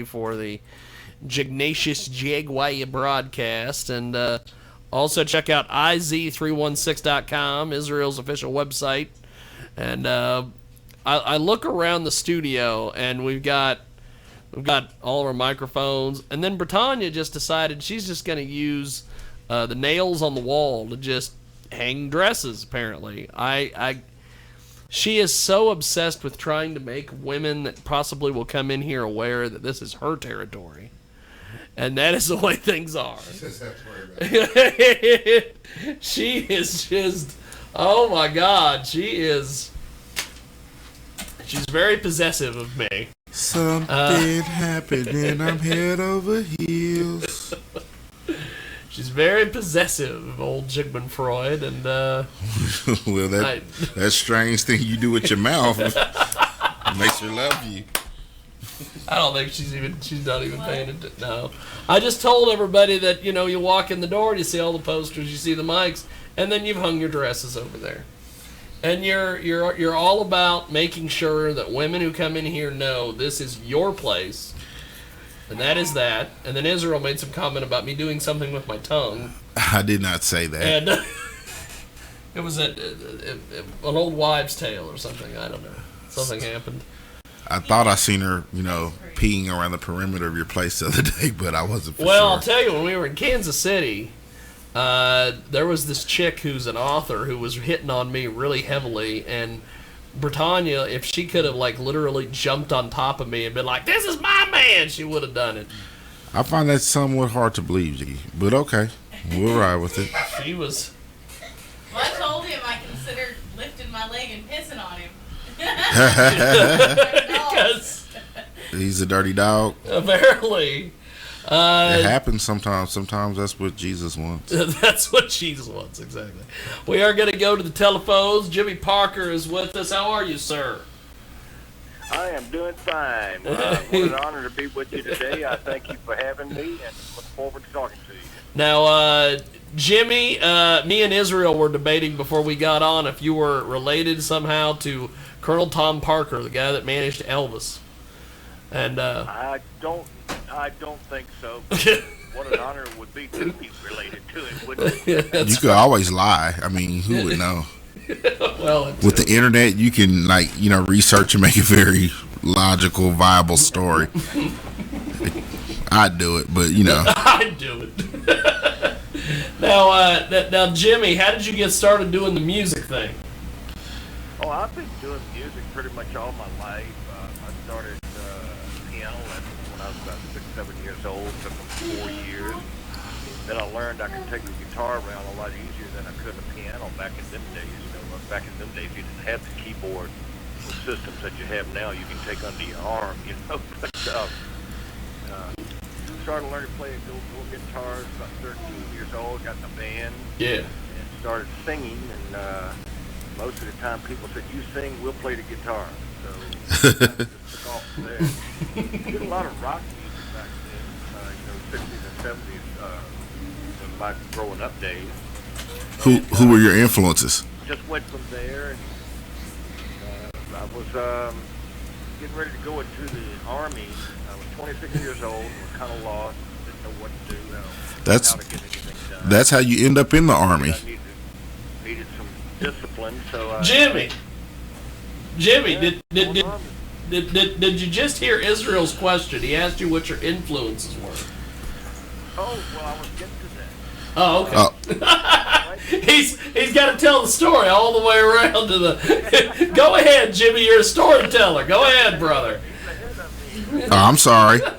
for the Jignacious Jaguar broadcast. And also check out iz316.com, Israel's official website. And I look around the studio, and we've got all of our microphones. And then Britannia just decided she's just going to use the nails on the wall to just hang dresses, apparently. She is so obsessed with trying to make women that possibly will come in here aware that this is her territory. And that is the way things are. She is just, oh my God, she's very possessive of me. Something happened and I'm head over heels. She's very possessive of old Sigmund Freud, and well, that strange thing you do with your mouth makes her love you. I don't think she's not even paying attention. No, I just told everybody that you walk in the door and you see all the posters, you see the mics, and then you've hung your dresses over there, and you're all about making sure that women who come in here know this is your place. And that is that. And then Israel made some comment about me doing something with my tongue. I did not say that. And it was an old wives' tale or something. I don't know. Something happened. I thought I seen her, peeing around the perimeter of your place the other day, but I wasn't for sure. Well, I'll tell you, when we were in Kansas City, there was this chick who's an author who was hitting on me really heavily, and Britannia, if she could have literally jumped on top of me and been like, "This is my man," she would have done it. I find that somewhat hard to believe, Jiggy, but okay, we'll ride with it. She was. Well, I told him I considered lifting my leg and pissing on him. Because he's a dirty dog. Apparently. It happens sometimes. Sometimes that's what Jesus wants. That's what Jesus wants, exactly. We are going to go to the telephones. Jimmy Parker is with us. How are you, sir? I am doing fine. What an honor to be with you today. I thank you for having me and look forward to talking to you. Now, Jimmy, me and Israel were debating before we got on if you were related somehow to Colonel Tom Parker, the guy that managed Elvis. And I don't think so. What an honor it would be to be related to it, wouldn't it? You could always lie. I mean, who would know? Well, with the internet, you can research and make a very logical, viable story. I'd do it, but I'd do it. Now, Jimmy, how did you get started doing the music thing? Oh, I've been doing music pretty much all my life. I started piano lessons when I was about 6, 7 years old. Took them 4 years. Then I learned I could take the guitar around a lot easier than I could a piano back in them days. Back in them days, you didn't have the keyboard systems that you have now. You can take under your arm, But started learning to play little guitars about 13 years old. Got in a band. Yeah. And started singing. And most of the time, people said, "You sing, we'll play the guitar." So I just took off from there. Did a lot of rock music back then. 60s and 70s. In my growing up days. Who were your influences? Just went from there, and I was getting ready to go into the Army. I was 26 years old and was kind of lost, didn't know what to do, how to get anything done. That's how you end up in the Army. I needed some discipline, so Jimmy, did you just hear Israel's question? He asked you what your influences were. Oh, well, I was getting to that. Oh, okay. He's got to tell the story all the way around to the. Go ahead, Jimmy. You're a storyteller. Go ahead, brother. Oh, I'm sorry. Right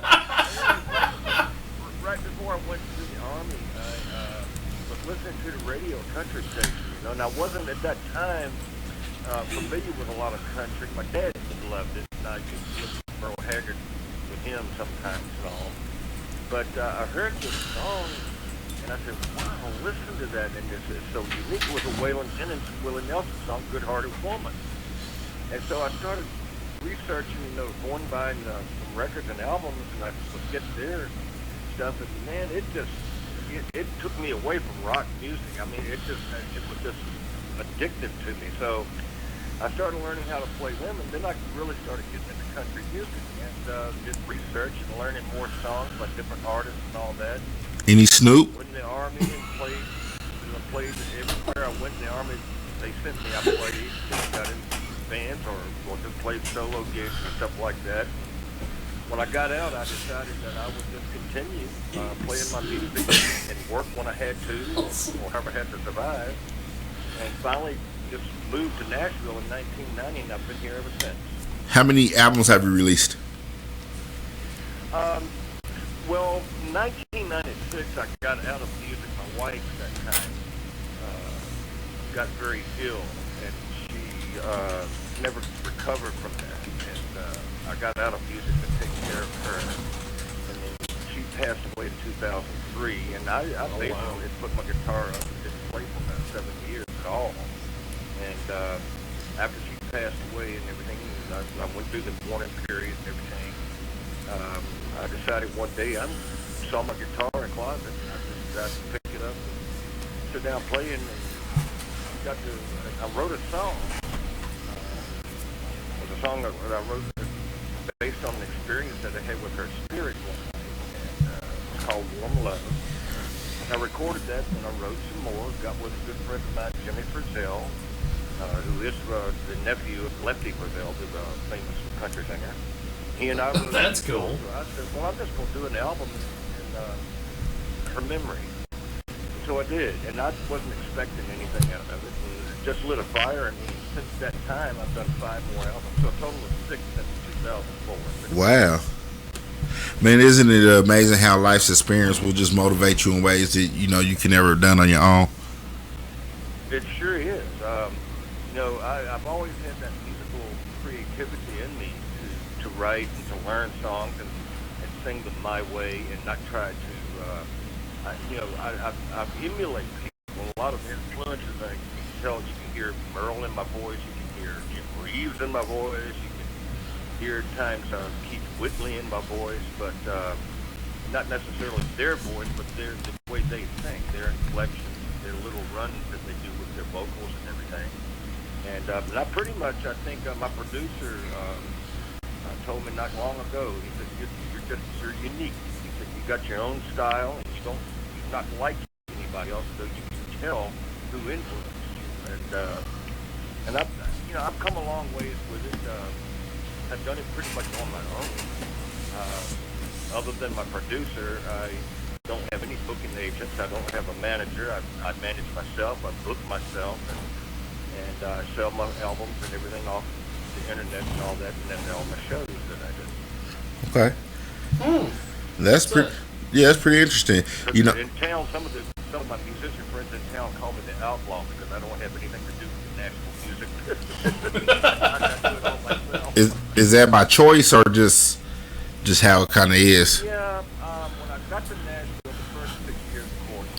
before I went to the Army, I was listening to the radio country station. And I wasn't at that time familiar with a lot of country. My dad loved it, and I used to listen to Merle Haggard with him sometimes and all. But I heard this song. And I said, wow, listen to that. And this is so unique. It was a Waylon Jennings, Willie Nelson song, Good Hearted Woman. And so I started researching, going by some records and albums, and I was getting their stuff. And man, it took me away from rock music. I mean, it was just addictive to me. So I started learning how to play them, and then I really started getting into country music and did research and learning more songs by different artists and all that. Any Snoop? Went in the Army and played everywhere I went in the Army. They sent me, I played, got in bands or just played solo gigs and stuff like that. When I got out, I decided that I would just continue playing my music and work when I had to, or however I had to survive. And finally just moved to Nashville in 1990, and I've been here ever since. How many albums have you released? Well, in 1996, I got out of music. My wife at that time got very ill, and she never recovered from that. And I got out of music to take care of her. And then she passed away in 2003, and I basically put my guitar up and didn't play for about 7 years at all. And after she passed away and everything, I went through the mourning period and everything. I decided one day I saw my guitar in a closet, and I just decided to pick it up and sit down playing. And I wrote a song. It was a song that I wrote based on an experience that I had with her spirit one night, and it's called Warm Love. I recorded that, and I wrote some more. Got with a good friend of mine, Jimmy Frizzell, who is the nephew of Lefty Frizzell, the famous country singer. He and I wrote That's cool. So I said, well, I'm just going to do an album in her memory. And so I did, and I wasn't expecting anything out of it. And it just lit a fire, and since that time, I've done 5 more albums, so a total of 6 since 2004. Wow. Man, isn't it amazing how life's experience will just motivate you in ways that, you can never have done on your own? It sure is. I've always had that musical creativity in me to write and to learn songs and sing them my way and not try to, I emulate people. A lot of influences. You can tell, you can hear Merle in my voice, you can hear Jim Reeves in my voice, you can hear at times Keith Whitley in my voice, but not necessarily their voice, but the way they sing, their inflections, their little runs that they do with their vocals and everything. And I pretty much, I think my producer told me not long ago, he said, you're unique. He said, you got your own style, and you're not like anybody else, so you can tell who influenced you. And I've come a long ways with it. I've done it pretty much on my own. Other than my producer, I don't have any booking agents. I don't have a manager. I manage myself. I book myself, and I sell my albums and everything off the internet and all that, and then all my shows that I do. Okay. That's pretty. Yeah, that's pretty interesting. In town, some of my musician friends in town call me the outlaw because I don't have anything to do with the national music business. I do it all myself. Is that by choice or just how it kind of is? Yeah. When I got to Nashville the first 6 years of course,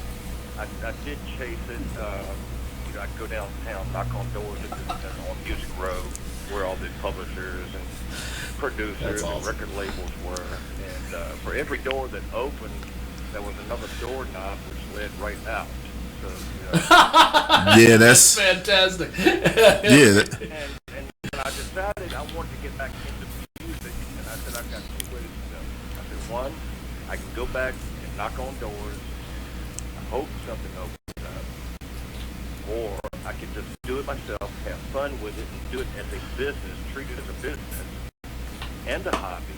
I did chase it. I'd go downtown, knock on doors on Music Row, where all the publishers and producers and record labels were. And for every door that opened, there was another doorknob which led right out. So, yeah, that's fantastic. Yeah. And I decided I wanted to get back into music, and I said I've got 2 ways to go. I said, one, I can go back and knock on doors. I hope something opens up. Or I can just do it myself, have fun with it, and do it as a business, treat it as a business and a hobby,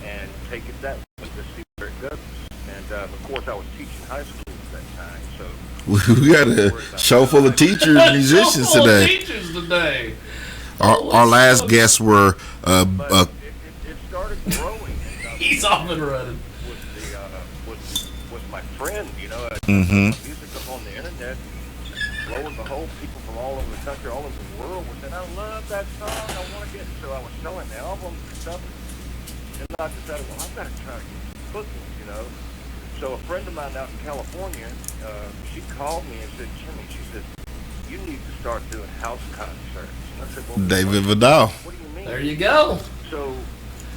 and take it that way to see where it goes. And of course, I was teaching high school at that time, so we got a show full of teachers and musicians today. Teachers today. Our last guests were. But it started growing. And, He's off and running. Was my friend, music up on the internet. Lo and behold, people from all over the country, all over the world were saying, I love that song, I want to get it. So I was selling albums and stuff. And I decided, well, I've got to try to get some bookings, So a friend of mine out in California, she called me and said, Jimmy, she said, you need to start doing house concerts. And I said, well, David Vidal. What do you mean? There you go. So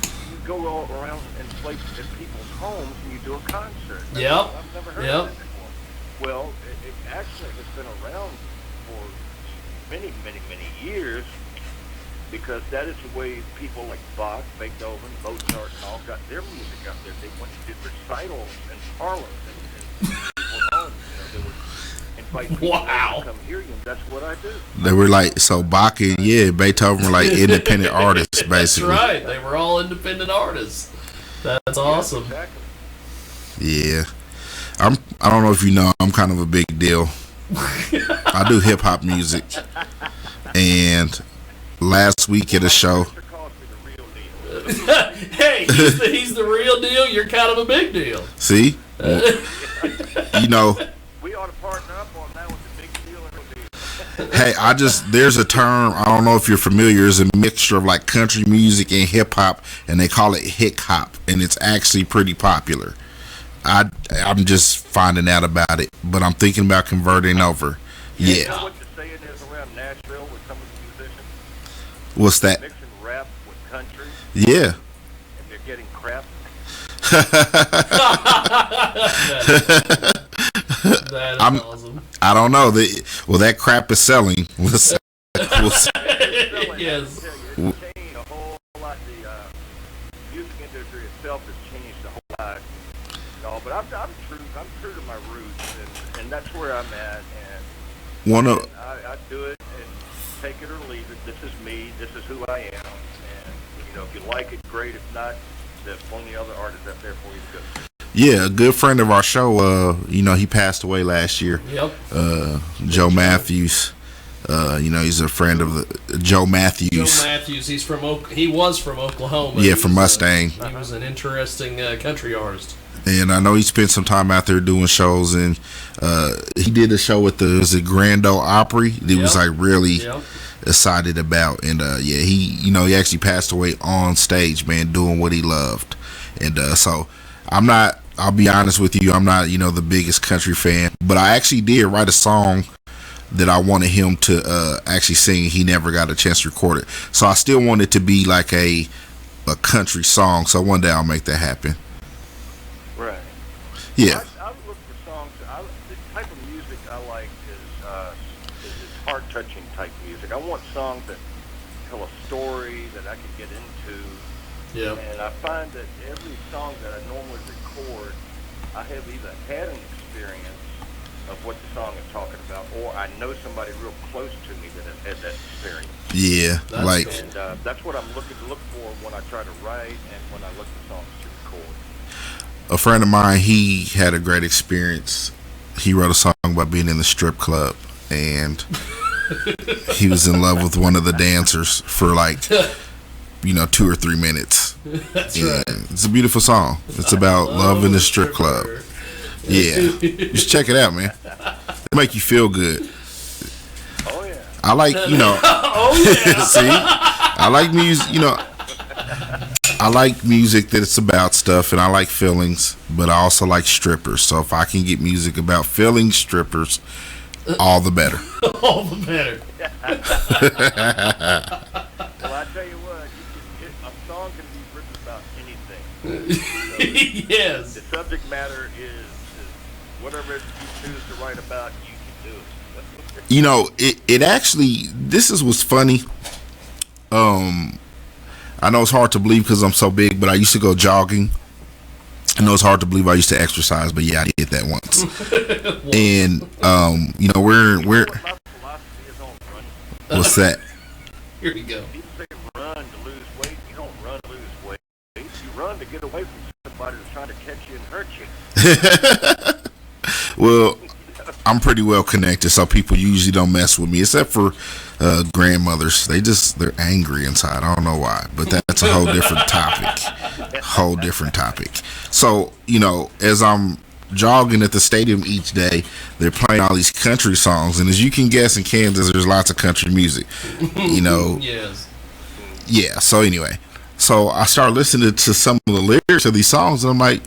you go all around and play at people's homes and you do a concert. Yep. I've never heard of that before. Well, it actually has been around for many, many, many years, because that is the way people like Bach, Beethoven, Mozart, and all got their music out there. They went to recitals and parlors and people's homes. They would invite people to come hear you, and that's what I do. They were like, so Bach and Beethoven were like independent artists, basically. That's right. They were all independent artists. That's awesome. Exactly. Yeah. I don't know if you know, I'm kind of a big deal. I do hip hop music. And last week at a show. Hey, he's the real deal. You're kind of a big deal. See? You know. We ought to partner up on that with the big deal and the deal. Hey, there's a term, I don't know if you're familiar, it's a mixture of like country music and hip hop, and they call it hick hop, and it's actually pretty popular. I'm just finding out about it, but I'm thinking about converting over. Yeah. You know what the saying is around Nashville with some of the musicians? What's that? Mixing rap with country. Yeah. And they're getting crap. That is awesome. I don't know. That crap is selling. We'll see. Yes. It's changed a whole lot. The music industry itself has changed a whole lot. No, but I'm true to my roots, and that's where I'm at. And I do it and take it or leave it. This is me. This is who I am. And if you like it, great. If not, there's plenty of other artists out there for you to go to. Yeah, a good friend of our show. He passed away last year. Yep. Joe Matthews. He's a friend of Joe Matthews. Joe Matthews. He was from Oklahoma. Yeah, from Mustang. He was an interesting country artist. And I know he spent some time out there doing shows, and he did a show with the Grand Ole Opry. He was like really excited about, and he actually passed away on stage, man, doing what he loved, and so I'll be honest with you, I'm not the biggest country fan, but I actually did write a song that I wanted him to actually sing. He never got a chance to record it, so I still want it to be like a country song. So one day I'll make that happen. Right. Yeah. I look for songs. The type of music I like is heart-touching type music. I want songs that tell a story that I can get into. Yeah. And I find that every song that I normally record, I have either had an experience of what the song is talking about, or I know somebody real close to me that has had that experience. Yeah. And that's what I'm looking for when I try to write and when I look for songs to record. A friend of mine, he had a great experience. He wrote a song about being in the strip club, and he was in love with one of the dancers for 2 or 3 minutes. That's right. It's a beautiful song. It's about love in the strip club. Yeah. Just check it out, man. It'll make you feel good. Oh, yeah. I like, Oh, yeah. see? I like music, I like music that's about stuff, and I like feelings, but I also like strippers. So if I can get music about feeling strippers, all the better. All the better. Well, I tell you what, a song can be written about anything. Yes. The subject matter is whatever you choose to write about, you can do it. It actually, this is what's funny. I know it's hard to believe because I'm so big, but I used to go jogging. I know it's hard to believe I used to exercise, but yeah, I did that once. And we're My philosophy is on running. what's that? Here we go. People say run to lose weight. You don't run to lose weight. You run to get away from somebody that's trying to catch you and hurt you. Well, I'm pretty well connected, so people usually don't mess with me, except for grandmothers. They're angry inside. I don't know why, but that's a whole different topic. So, as I'm jogging at the stadium each day, they're playing all these country songs, and as you can guess, in Kansas, there's lots of country music. Yes. Yeah. So anyway, I started listening to some of the lyrics of these songs, and I'm like,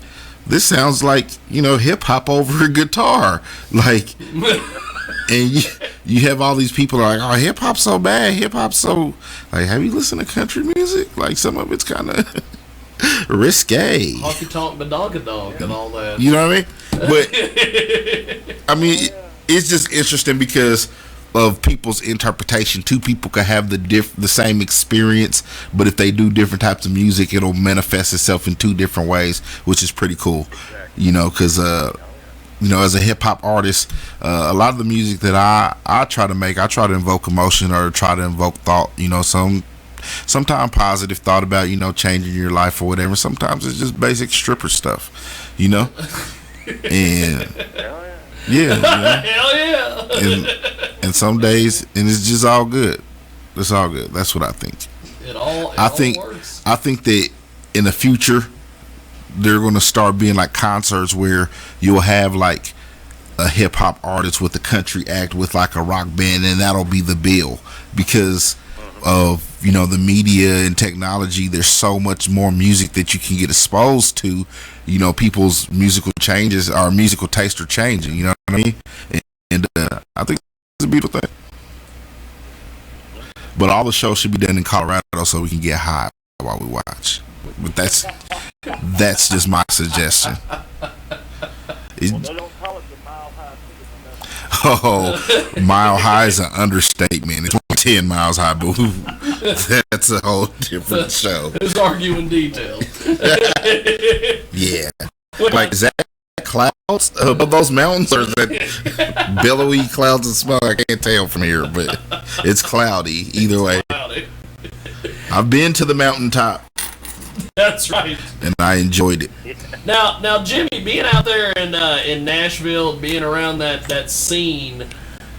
this sounds like hip hop over a guitar, and you have all these people like, oh, hip hop's so bad, hip hop's so have you listened to country music? Like some of it's kind of risque. Honky tonk badonka and all that. You know what I mean? But I mean, it's just interesting because of people's interpretation. Two people could have the same experience, but if they do different types of music, it'll manifest itself in two different ways, which is pretty cool. Exactly. You know, because as a hip hop artist, a lot of the music that I try to make, I try to invoke emotion or try to invoke thought. You know, sometimes positive thought about changing your life or whatever. Sometimes it's just basic stripper stuff. You know, and yeah. Hell yeah. And some days, and it's just all good. It's all good. That's what I think. It all works. I think that in the future, they're going to start being like concerts where you'll have like a hip hop artist with a country act with like a rock band, and that'll be the bill because of the media and technology. There's so much more music that you can get exposed to. People's musical changes, our musical tastes are changing. You know what I mean? And I think it's a beautiful thing. But all the shows should be done in Colorado so we can get high while we watch. But that's just my suggestion. Well, they don't call it the Mile High City. Oh, Mile High is an understatement. It's 10 miles high, boo. That's a whole different show. It's arguing details. Yeah. Like, is that clouds above those mountains, or is that billowy clouds of smoke? I can't tell from here, but it's cloudy either way. I've been to the mountaintop. That's right. And I enjoyed it. Now, Jimmy, being out there in Nashville, being around that scene,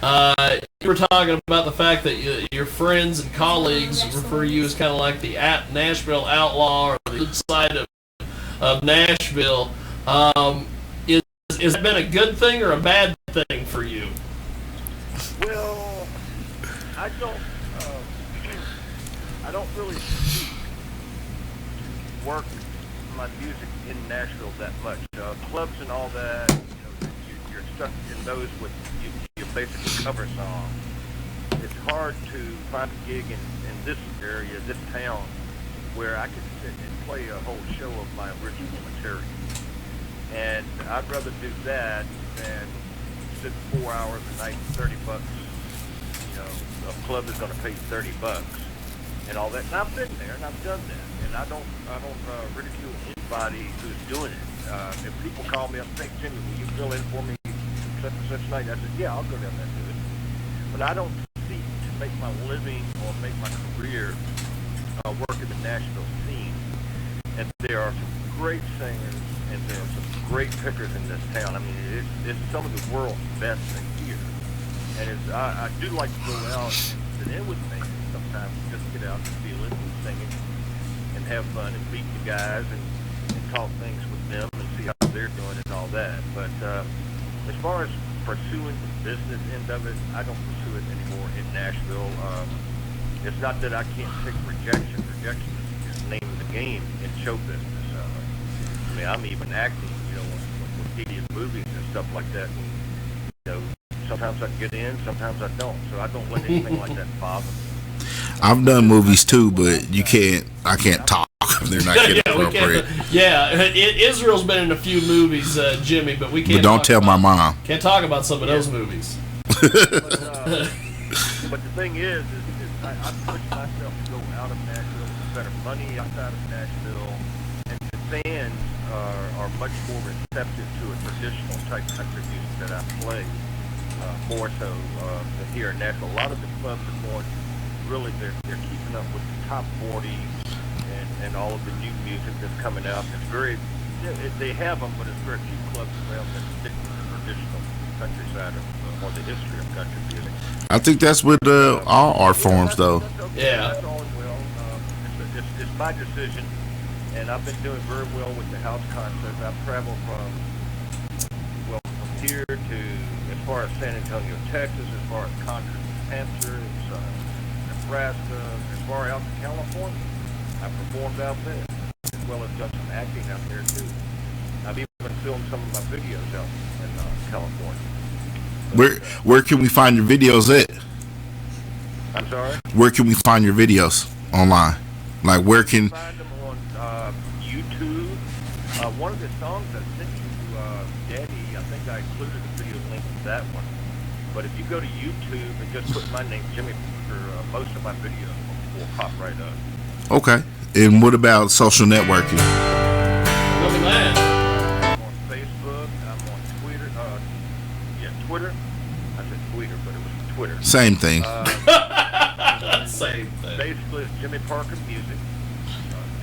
you were talking about the fact that your friends and colleagues refer you as kind of like the Nashville outlaw or the good side of Nashville. Has it been a good thing or a bad thing for you? Well, I don't really work my music in Nashville that much. Clubs and all that, you're stuck in those with you basically cover songs. It's hard to find a gig in this area, this town, where I could sit and play a whole show of my original material. And I'd rather do that than sit 4 hours a night, $30. A club is going to pay $30 and all that. And I've been there and I've done that. And I don't ridicule anybody who's doing it. If people call me up and say, Jimmy, will you fill in for me such and such night? I said, yeah, I'll go down there and do it. But I don't seek to make my living or make my career work in the Nashville scene. And there are some great singers and there are some great pickers in this town. I mean, it's some of the world's best in here. And I do like to go out and sit in with bands sometimes, just get out and feel it and sing it and have fun and meet the guys and talk things with them and see how they're doing and all that. But as far as pursuing the business end of it, I don't pursue it anymore in Nashville. It's not that I can't take rejection. Rejection is the name of the game in show business. I mean, I'm even acting, with media movies and stuff like that. And, sometimes I get in, sometimes I don't. So I don't let anything like that bother me. I've done movies too, but I can't talk. They're not kid appropriate. Israel's been in a few movies, Jimmy, but we can't. But don't tell my mom. Can't talk about some of those movies. But the thing is I push myself to go out of Nashville to better money outside of Nashville, and the fans are much more receptive to a traditional type country music that I play, more so than here in Nashville. A lot of the clubs are going, really, they're keeping up with the top 40 and all of the new music that's coming out. It's very, they have them, but it's very few clubs around that stick to the traditional countryside or the history of country music. I think that's with all art forms, though. That's all well. It's my decision, and I've been doing very well with the house concerts. I've traveled from here to as far as San Antonio, Texas, as far as Concord, New Hampshire, Nebraska, as far out to California. I performed out there, as well as done some acting out there too. I've even filmed some of my videos out in California. Where can we find your videos at? I'm sorry? Where can we find your videos online? Like, where can... You can find them on YouTube. One of the songs I sent you, Daddy, I think I included a video link to that one. But if you go to YouTube and just put my name, Jimmy Parker, most of my videos will pop right up. Okay. And what about social networking? Look at that. I'm on Facebook. I'm on Twitter. Twitter. I said Twitter, but it was Twitter. Same thing. Same thing. Basically, it's Jimmy Parker Music.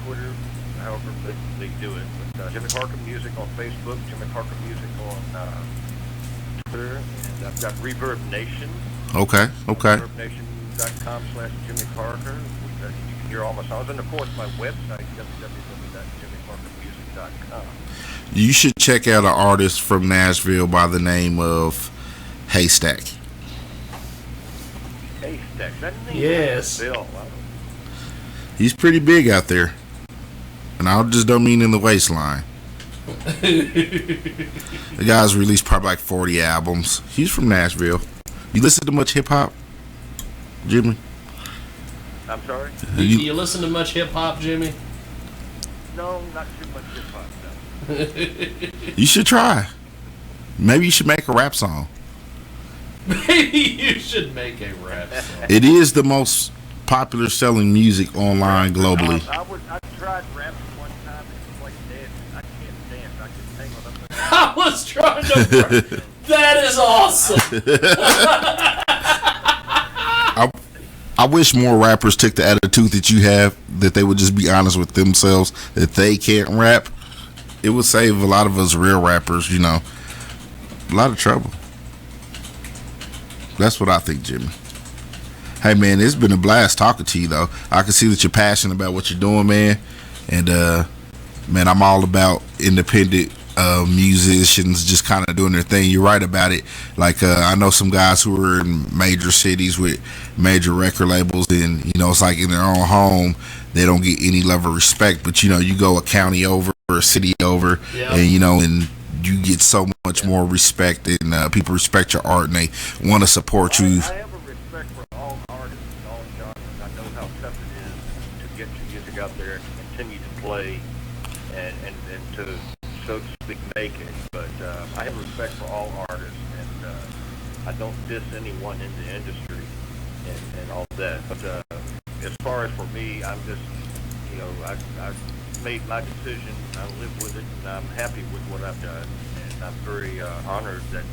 Twitter, however they do it. But, Jimmy Parker Music on Facebook. Jimmy Parker Music on Twitter. And I've got Reverb Nation. Okay. ReverbNation.com/Jimmy Parker. You can hear all my songs. And of course, my website, www.jimmyparkermusic.com. You should check out an artist from Nashville by the name of Haystack. Haystack. That name Yes. Bill. He's pretty big out there. And I just don't mean in the waistline. The guy's released probably like 40 albums. He's from Nashville. You listen to much hip hop, Jimmy? I'm sorry? You listen to much hip hop, Jimmy? No, not too much hip hop, no. You should try. Maybe you should make a rap song. Maybe you should make a rap song. It is the most popular selling music online globally. I tried rapping one time and it's like dancing. I can't dance. I just hang on up the I was trying to. That is awesome. I wish more rappers took the attitude that you have, that they would just be honest with themselves, that they can't rap. It would save a lot of us real rappers, a lot of trouble. That's what I think, Jimmy. Hey, man, it's been a blast talking to you, though. I can see that you're passionate about what you're doing, man. And, man, I'm all about independent musicians just kind of doing their thing. You're right about it. Like, I know some guys who are in major cities with major record labels, and, it's like in their own home, they don't get any level of respect. But, you go a county over or a city over, yeah. And, and you get so much more respect, and people respect your art, and they want to support you. I have a respect for all artists and all genres. I know how tough it is to get your music out there and continue to play and to, so to speak, make it. But I have respect for all artists, and I don't diss anyone in the industry and all that. But as far as for me, I'm just, I've made my decision. I live with it, and I'm happy with what I've done. And I'm very honored that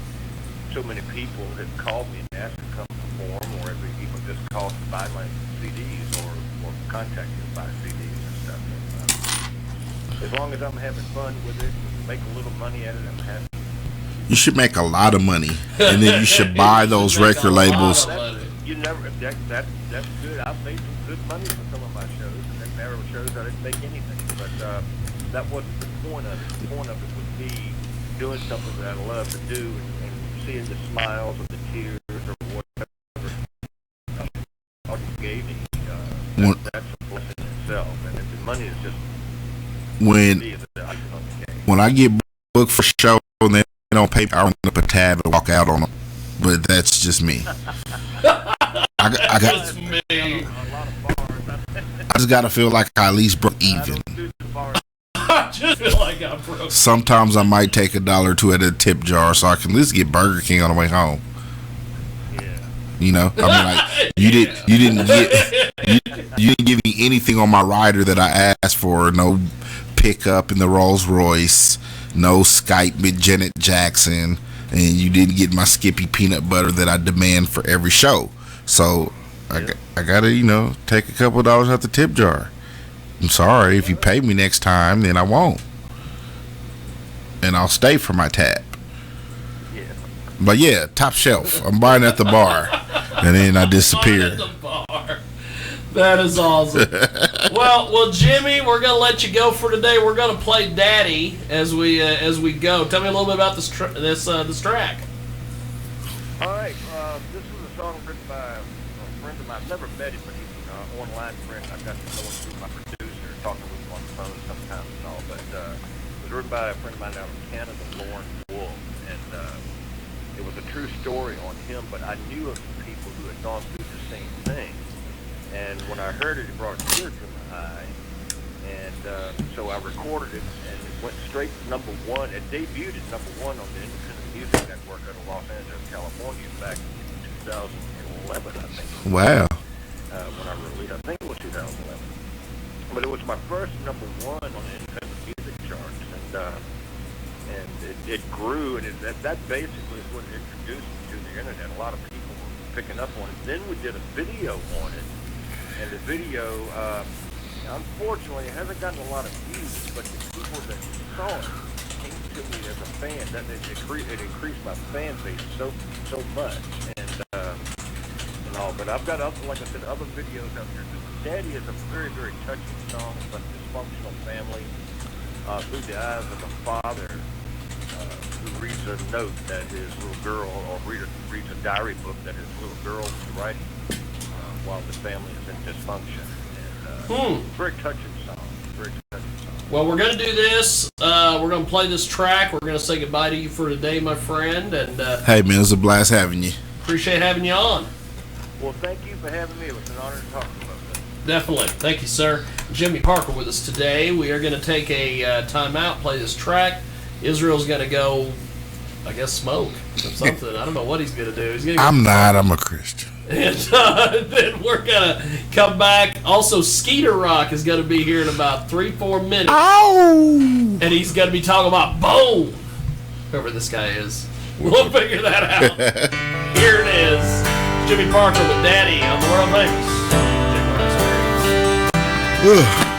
so many people have called me and asked to come perform, or have even just called to buy my CDs or contact me to buy CDs and stuff. And, as long as I'm having fun with it and make a little money at it, I'm happy. You should make a lot of money, and then you should buy those record labels. That's good. I've made some good money for some of my shows, and then there were shows I didn't make anything. But that wasn't the point of it. The point of it was me doing something that I love to do, and seeing the smiles or the tears or whatever God gave me. That's a blessing in itself, and the money is just when I get booked for a show and they don't pay, I run up a tab and walk out on them. But that's just me. I just gotta feel like I at least broke even. I just feel like I broke. Sometimes I might take $1 or $2 out of the tip jar so I can at least get Burger King on the way home. Yeah. You didn't give me anything on my rider that I asked for. No pickup in the Rolls Royce, no Skype with Janet Jackson, and you didn't get my Skippy peanut butter that I demand for every show. So I gotta take a couple of dollars out the tip jar. I'm sorry, if you pay me next time, then I won't, and I'll stay for my tab. But yeah, top shelf. I'm buying at the bar, and then I disappear. At the bar. That is awesome. well, Jimmy, we're gonna let you go for today. We're gonna play "Daddy" as we go. Tell me a little bit about this track. All right, this is a song written by a friend of mine. I've never met him, but he's an online friend. I got to know him through my producer, talking with him on the phone sometimes and all. But it was written by a friend of mine out in Canada, Lauren Wolf, and it was a true story on him. But I knew of some people who had gone through the same thing. And when I heard it, it brought a tear to my eye. And so I recorded it, and it went straight to number one. It debuted at number one on the Independent Music Network out of Los Angeles, California, back in 2011, I think. Wow. When I released, I think it was 2011. But it was my first number one on the Independent Music charts, and it grew, and that basically is what introduced me to the internet. A lot of people were picking up on it. Then we did a video on it, and the video, unfortunately, it hasn't gotten a lot of views, but the people that saw it came to me as a fan. That it increased my fan base so much, and all. But I've got other, like I said, other videos out there. Daddy is a very, very touching song about a dysfunctional family through the eyes of a father who reads a note that his little girl, or reads a diary book that his little girl is writing while the family is in dysfunction. And very touching song. Very touching song. Well, we're going to do this. We're going to play this track. We're going to say goodbye to you for today, my friend. And hey, man, it was a blast having you. Appreciate having you on. Well, thank you for having me. It was an honor to talk to you about this. Definitely. Thank you, sir. Jimmy Parker with us today. We are going to take a timeout, play this track. Israel's going to go, I guess, smoke or something. I don't know what he's going to do. He's gonna I'm not. I'm a Christian. And then we're going to come back. Also, Skeeter Rock is going to be here in about 3-4 minutes. Ow! And he's going to be talking about Bone. Whoever this guy is. We'll figure that out. Here it is. Jimmy Parker with Daddy on the world famous Jaguar Experience. Ugh.